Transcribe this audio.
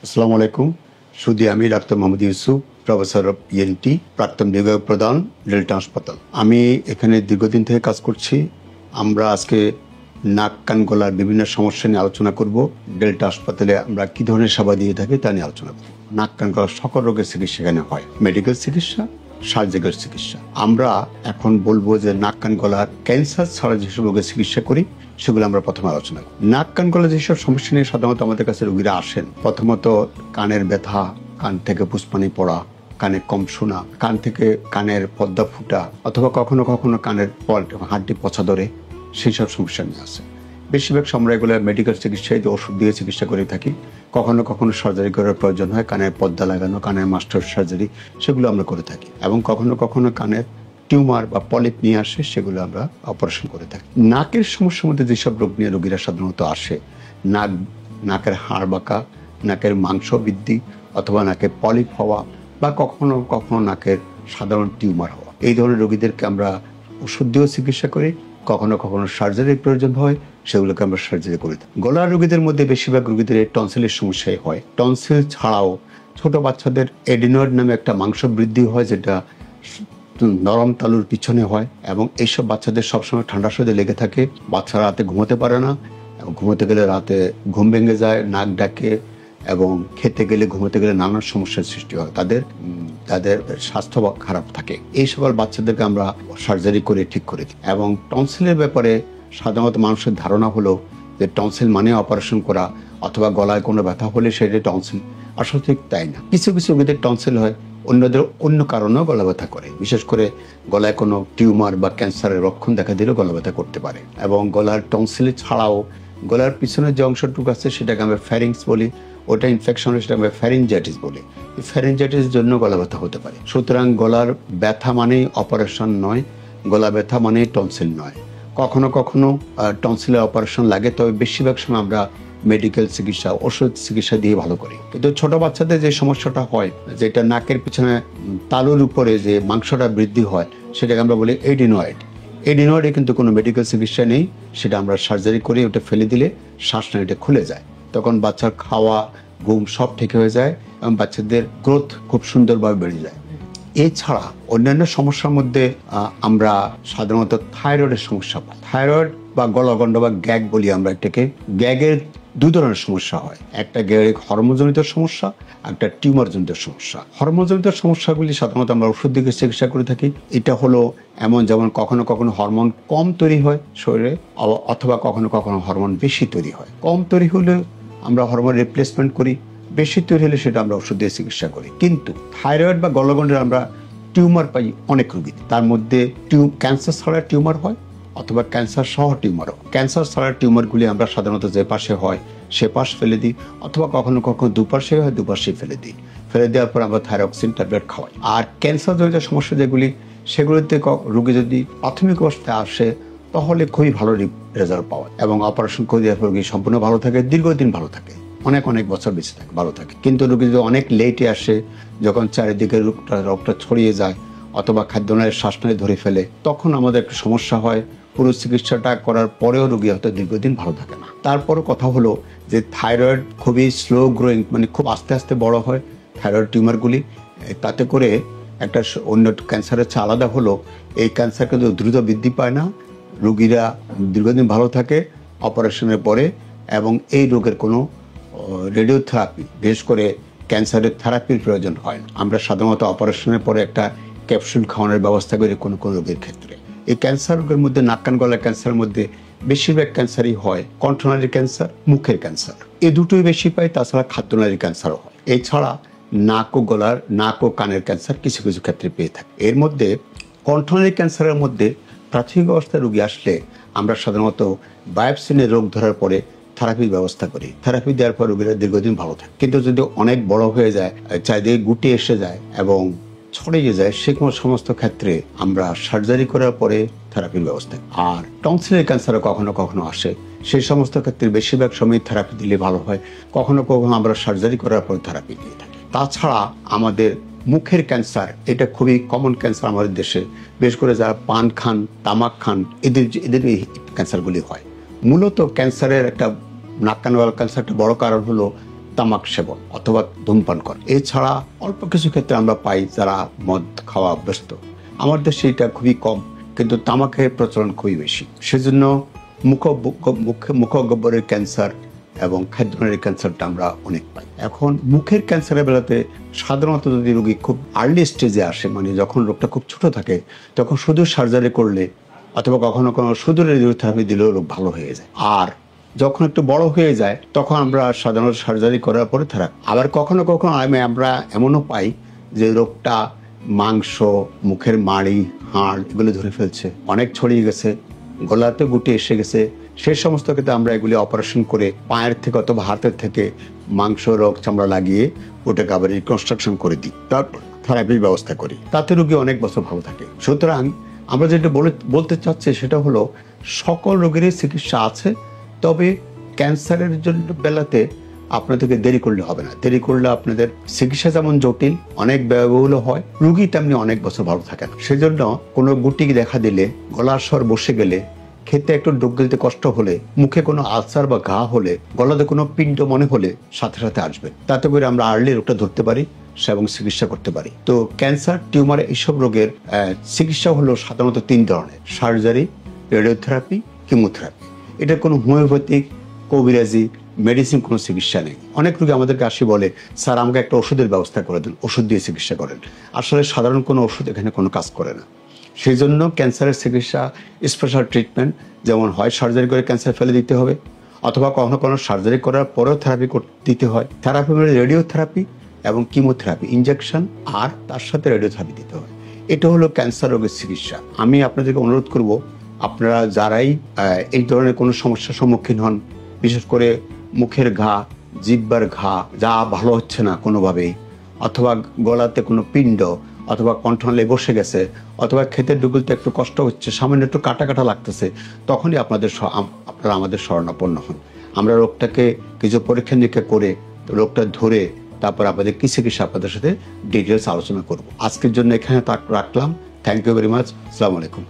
আসসালামু আলাইকুম। শুধু আমি doctor Mohammad Yusuf, professor of ENT, প্রাক্তন বিভাগ প্রধান, ডেল্টা হাসপাতাল। আমি এখানে দীর্ঘদিন থেকে কাজ করছি। আমরা আজকে নাক কান গলার বিভিন্ন সমস্যা নিয়ে আলোচনা করব। ডেল্টা হাসপাতালে আমরা কি ধরনের সেবা দিয়ে থাকি তা নিয়ে আলোচনা করব। নাক কান গলার সকল রোগের চিকিৎসা এখানে হয়, মেডিকেল চিকিৎসা, সার্জিক্যাল চিকিৎসা। আমরা এখন বলবো যে নাক কান গলার ক্যান্সার ছাড়া যেসব রোগের চিকিৎসা করি সেগুলো আমরা প্রথমে আলোচনা করি। নাক কান গলা যেসব সমস্যা নিয়ে সাধারণত আমাদের কাছে রোগীরা আসেন, প্রথমত কানের ব্যথা, কান থেকে পুষ্পানি পড়া, কানে কম শোনা, কান থেকে কানের পর্দা ফুটা, অথবা কখনো কখনো কানের হাড্ডি পচা ধরে, সেই সব সমস্যা নিয়ে আসে। বেশিরভাগ সময় এগুলো মেডিকেল চিকিৎসায় ওষুধ দিয়ে চিকিৎসা করে থাকি। কখনো কখনো সার্জারি করার প্রয়োজন হয়, কানের পর্দা লাগানো, কানের মাস্টার সার্জারি, সেগুলো আমরা করে থাকি। এবং কখনো কখনো কানের টিউমার বা পলিপ নিয়ে আসে, সেগুলো আমরা অপারেশন করে থাকি। নাকের সমস্যার মধ্যে যেসব রোগ নিয়ে রোগীরা সাধারণত আসে, নাকের হাড় বাঁকা, নাকের মাংস বৃদ্ধি, অথবা নাকে পলিপ হওয়া, বা কখনো কখনো নাকের সাধারণ টিউমার হওয়া, এই ধরনের রোগীদেরকে আমরা ওষুধ দিয়েও চিকিৎসা করি। কখনো কখনো সার্জারির প্রয়োজন হয়, সেগুলোকে আমরা সার্জারি করে থাকি। গলার রোগীদের মধ্যে বেশিরভাগ রোগীদের টনসিলের সমস্যাই হয়। টনসিল ছাড়াও ছোট বাচ্চাদের এডিনয়েড নামে একটা মাংস বৃদ্ধি হয়, যেটা নরম তালুর পিছনে হয়, এবং এইসব বাচ্চাদের সবসময় ঠান্ডা সর্দি লেগে থাকে। বাচ্চারা রাতে ঘুমোতে পারে না, ঘুমোতে গেলে রাতে ঘুম ভেঙে যায়, নাক ডাকে, এবং খেতে গেলে ঘুমোতে গেলে নানান সমস্যার সৃষ্টি হয়। তাদের স্বাস্থ্য খারাপ থাকে। এই সকল বাচ্চাদেরকে আমরা সার্জারি করে ঠিক করে দিই। এবং টনসিলের ব্যাপারে সাধারণত মানুষের ধারণা হলো যে টনসিল মানে অপারেশন করা, অথবা গলায় কোনো ব্যথা হলে সেটা টনসিল। আসলে ঠিক তাই না। কিছু কিছু রোগীদের টনসিল হয় অন্যদের অন্য কারণেও গলা ব্যথা করে। বিশেষ করে গলায় কোনো টিউমার বা ক্যান্সারের লক্ষণ দেখা দিলেও গলা ব্যথা করতে পারে। এবং গলার টনসিল ছাড়াও গলার পিছনের যে অংশটুকু আছে সেটাকে আমরা ফ্যারিংস বলি, ওটা ইনফেকশন হলে সেটা আমরা ফ্যারিঞ্জাইটিস বলি। এই ফ্যারিঞ্জাইটিসের জন্য গলা ব্যথা হতে পারে। সুতরাং গলার ব্যথা মানেই অপারেশন নয়, গলা ব্যথা মানেই টনসিল নয়। কখনো কখনো টনসিলের অপারেশন লাগে, তবে বেশিরভাগ সময় আমরা মেডিকেল চিকিৎসা, ওষুধ চিকিৎসা দিয়ে ভালো করি। কিন্তু ছোট বাচ্চাদের যে সমস্যাটা হয়, যেটা নাকের পিছনে তালুর উপরে যে মাংসটা বৃদ্ধি হয়, সেটাকে আমরা বলি এডিনয়েড। এডিনয়েডে কিন্তু কোনো মেডিকেল চিকিৎসা নেই, সেটা আমরা সার্জারি করে ওটা ফেলে দিলে শ্বাসনালীটা খুলে যায়। তখন বাচ্চার খাওয়া, ঘুম সব ঠিক হয়ে যায়, এবং বাচ্চাদের গ্রোথ খুব সুন্দরভাবে বেড়ে যায়। এছাড়া অন্যান্য সমস্যার মধ্যে আমরা সাধারণত থাইরয়েডের সমস্যা পাই। থাইরয়েড বা গলগণ্ড বা গ্যাগ বলি আমরা এটাকে। গ্যাগের দুই ধরনের সমস্যা হয়, একটা গ্যাগ হরমোনজনিত সমস্যা, একটা টিউমারজনিত সমস্যা। হরমোনজনিত সমস্যাগুলি সাধারণত আমরা ওষুধ দিয়ে চিকিৎসা করে থাকি। এটা হলো এমন, যেমন কখনো কখনো হরমোন কম তৈরি হয় শরীরে, অথবা কখনো কখনো হরমোন বেশি তৈরি হয়। কম তৈরি হলে আমরা হরমোন রিপ্লেসমেন্ট করি, বেশি তৈরি হলে সেটা আমরা ওষুধ দিয়ে চিকিৎসা করি। কিন্তু থাইরয়েড বা গলগণ্ডের আমরা টিউমার পাই অনেক রোগী। তার মধ্যে ক্যান্সার ছাড়া টিউমার হয়, অথবা ক্যান্সার সহ টিউমারও। ক্যান্সার ছাড়া টিউমারগুলি আমরা সাধারণত যে পাশে হয় সে পাশ ফেলে দিই, অথবা কখনো কখনো দুপাশে হয় দুপাশে ফেলে দিই। ফেলে দেওয়ার পর আমরা থাইরক্সিন ট্যাবলেট খাওয়াই। আর ক্যান্সার জনিত সমস্যা যেগুলি, সেগুলিতে রোগী যদি প্রাথমিক অবস্থায় আসে তাহলে খুবই ভালো রেজাল্ট পাওয়া, এবং অপারেশন করে দেওয়ার পর রোগী সম্পূর্ণ ভালো থাকে, দীর্ঘদিন ভালো থাকে, অনেক অনেক বছর বেঁচে থাকে, ভালো থাকে। কিন্তু রোগী যদি অনেক লেটে আসে, যখন চারিদিকে রোগটা ছড়িয়ে যায়, অথবা খাদ্যনালীর শ্বাসনালী ধরে ফেলে, তখন আমাদের একটা সমস্যা হয়। পুরো চিকিৎসাটা করার পরেও রোগী হয়তো দীর্ঘদিন ভালো থাকে না। তারপরও কথা হলো যে থাইরয়েড খুবই স্লো গ্রোয়িং, মানে খুব আস্তে আস্তে বড় হয় থাইরয়েড টিউমারগুলি। তাতে করে একটা অন্য ক্যান্সারের চেয়ে আলাদা হলো, এই ক্যান্সার কিন্তু দ্রুত বৃদ্ধি পায় না, রোগীরা দীর্ঘদিন ভালো থাকে অপারেশনের পরে। এবং এই রোগের কোনো রেডিওথেরাপি, বিশেষ করে ক্যান্সারের থেরাপির প্রয়োজন হয় না। আমরা সাধারণত অপারেশনের পরে একটা ক্যাপসুল খাওয়ানোর ব্যবস্থা করি কোনো কোনো রোগের ক্ষেত্রে। এই ক্যান্সার রোগের মধ্যে নাক কান গলার ক্যান্সারের মধ্যে বেশিরভাগ ক্যান্সারই হয় কণ্ঠনালীর ক্যান্সার, মুখের ক্যান্সার, এই দুটোই বেশি পাই। তাছাড়া খাদ্যনালীর ক্যান্সারও হয়। এছাড়া নাক ও কানের ক্যান্সার কিছু কিছু ক্ষেত্রে পেয়ে থাকি। এর মধ্যে কণ্ঠনালীর ক্যান্সারের মধ্যে প্রাথমিক অবস্থায় রোগী আসলে আমরা সাধারণত বায়োপসিনের রোগ ধরার পরে থেরাপির ব্যবস্থা করি। থেরাপি দেওয়ার পর রোগীরা দীর্ঘদিন ভালো থাকে। কিন্তু যদি অনেক বড় হয়ে যায়, চারিদিকে গুটি এসে যায় এবং ছড়িয়ে যায়, সে কোনো সমস্ত ক্ষেত্রে আমরা সার্জারি করার পরে থেরাপির ব্যবস্থা। আর টনসিলের ক্যান্সারও কখনো কখনো আসে, সেই সমস্ত ক্ষেত্রে বেশিরভাগ সময় থেরাপি দিলে ভালো হয়। কখনো কখনো আমরা সার্জারি করার পরে থেরাপি দিয়ে থাকি। তাছাড়া আমাদের মুখের ক্যান্সার, এটা খুবই কমন ক্যান্সার আমাদের দেশে। বিশেষ করে যারা পান খান, তামাক খান, এদের এই ক্যান্সারগুলি হয়। মূলত ক্যান্সারের একটা নাক কান গলার ক্যান্সার একটা বড় কারণ হলো তামাক সেবন অথবা ধূমপান করে। এছাড়া অল্প কিছু ক্ষেত্রে আমরা পাই যারা মদ খাওয়া অভ্যস্ত। আমার দেশে এটা খুবই কম, কিন্তু তামাকের প্রচলন খুবই বেশি। সেজন্য মুখগহ্বরের ক্যান্সার এবং খাদ্যনালীর ক্যান্সারটা আমরা অনেক পাই। এখন মুখের ক্যান্সারের বেলাতে সাধারণত যদি রোগী খুব আর্লি স্টেজে আসে, মানে যখন রোগটা খুব ছোট থাকে, তখন শুধু সার্জারি করলে অথবা কখনো কোনো শুধু রেডিওথেরাপি দিলেও রোগ ভালো হয়ে যায়। আর যখন একটু বড় হয়ে যায় তখন আমরা সাধারণত সার্জারি করার পরে থেরাপি। আবার কখনো কখনো আমরা এমনও পাই যে রোগটা মাংস, মুখের মাড়ি, হাড় এগুলো ধরে ফেলছে, অনেক ছড়িয়ে গেছে, গলাতে গুটি এসে গেছে। সেই সমস্ত ক্ষেত্রে আমরা এগুলি অপারেশন করে পায়ের থেকে অথবা হাতের থেকে মাংস, রোগ, চামড়া লাগিয়ে ওটাকে আবার রিকনস্ট্রাকশন করে দিই, তারপর থেরাপির ব্যবস্থা করি। তাতে রোগী অনেক বছর ভালো থাকে। সুতরাং আমরা যেটা বলতে চাচ্ছি সেটা হলো সকল রোগেরই চিকিৎসা আছে, তবে ক্যান্সারের জন্য বেলাতে আপনাদেরকে দেরি করলে হবে না। দেরি করলে আপনাদের চিকিৎসা যেমন জটিল, অনেক ব্যয়বহুল হয়, রোগী তেমনি অনেক বছর ভালো থাকে না। সেজন্য কোনো গুটি দেখা দিলে, গলার স্বর বসে গেলে, খেতে একটু ডুব গিলতে কষ্ট হলে, মুখে কোনো আলসার বা ঘা হলে, গলাতে কোনো পিণ্ড মনে হলে সাথে সাথে আসবেন। তাতে করে আমরা আর্লি রোগটা ধরতে পারি এবং চিকিৎসা করতে পারি। তো ক্যান্সার, টিউমার এইসব রোগের চিকিৎসা হলো সাধারণত 3 ধরনের: সার্জারি, রেডিওথেরাপি, কিমোথেরাপি। এটা কোনো হোমিওপ্যাথিক, কবিরাজি, মেডিসিন কোনো চিকিৎসা নেই। অনেক রোগী আমাদেরকে আসে বলে, স্যার আমাকে একটা ওষুধের ব্যবস্থা করে দেন, ওষুধ দিয়ে চিকিৎসা করেন। আসলে সাধারণ কোনো ওষুধ এখানে কোনো কাজ করে না। সেই জন্য ক্যান্সারের চিকিৎসা স্পেশাল ট্রিটমেন্ট, যেমন হয় সার্জারি করে ক্যান্সার ফেলে দিতে হবে, অথবা কখনো কোনো সার্জারি করার পরেও থেরাপি দিতে হয়। থেরাপি মানে রেডিওথেরাপি এবং কিমোথেরাপি, ইনজেকশন, আর তার সাথে রেডিওথেরাপি দিতে হয়। এটা হলো ক্যান্সার রোগের চিকিৎসা। আমি আপনাদেরকে অনুরোধ করব, আপনারা যারাই এই ধরনের কোনো সমস্যার সম্মুখীন হন, বিশেষ করে মুখের ঘা, জিহ্বার ঘা যা ভালো হচ্ছে না কোনোভাবেই, অথবা গলাতে কোনো পিণ্ড অথবা কণ্ঠনালী বসে গেছে, অথবা খেতে ডুগুলতে একটু কষ্ট হচ্ছে, সামান্য একটু কাটা কাটা লাগতেছে, তখনই আপনারা আমাদের শরণাপন্ন হন। আমরা রোগটাকে কিছু পরীক্ষা নিরীক্ষা করে রোগটা ধরে তারপর আমাদের কি চিকিৎসা আপনাদের সাথে ডিটেলস আলোচনা করব। আজকের জন্য এখানে রাখলাম। Thank you very much. আসসালামু আলাইকুম।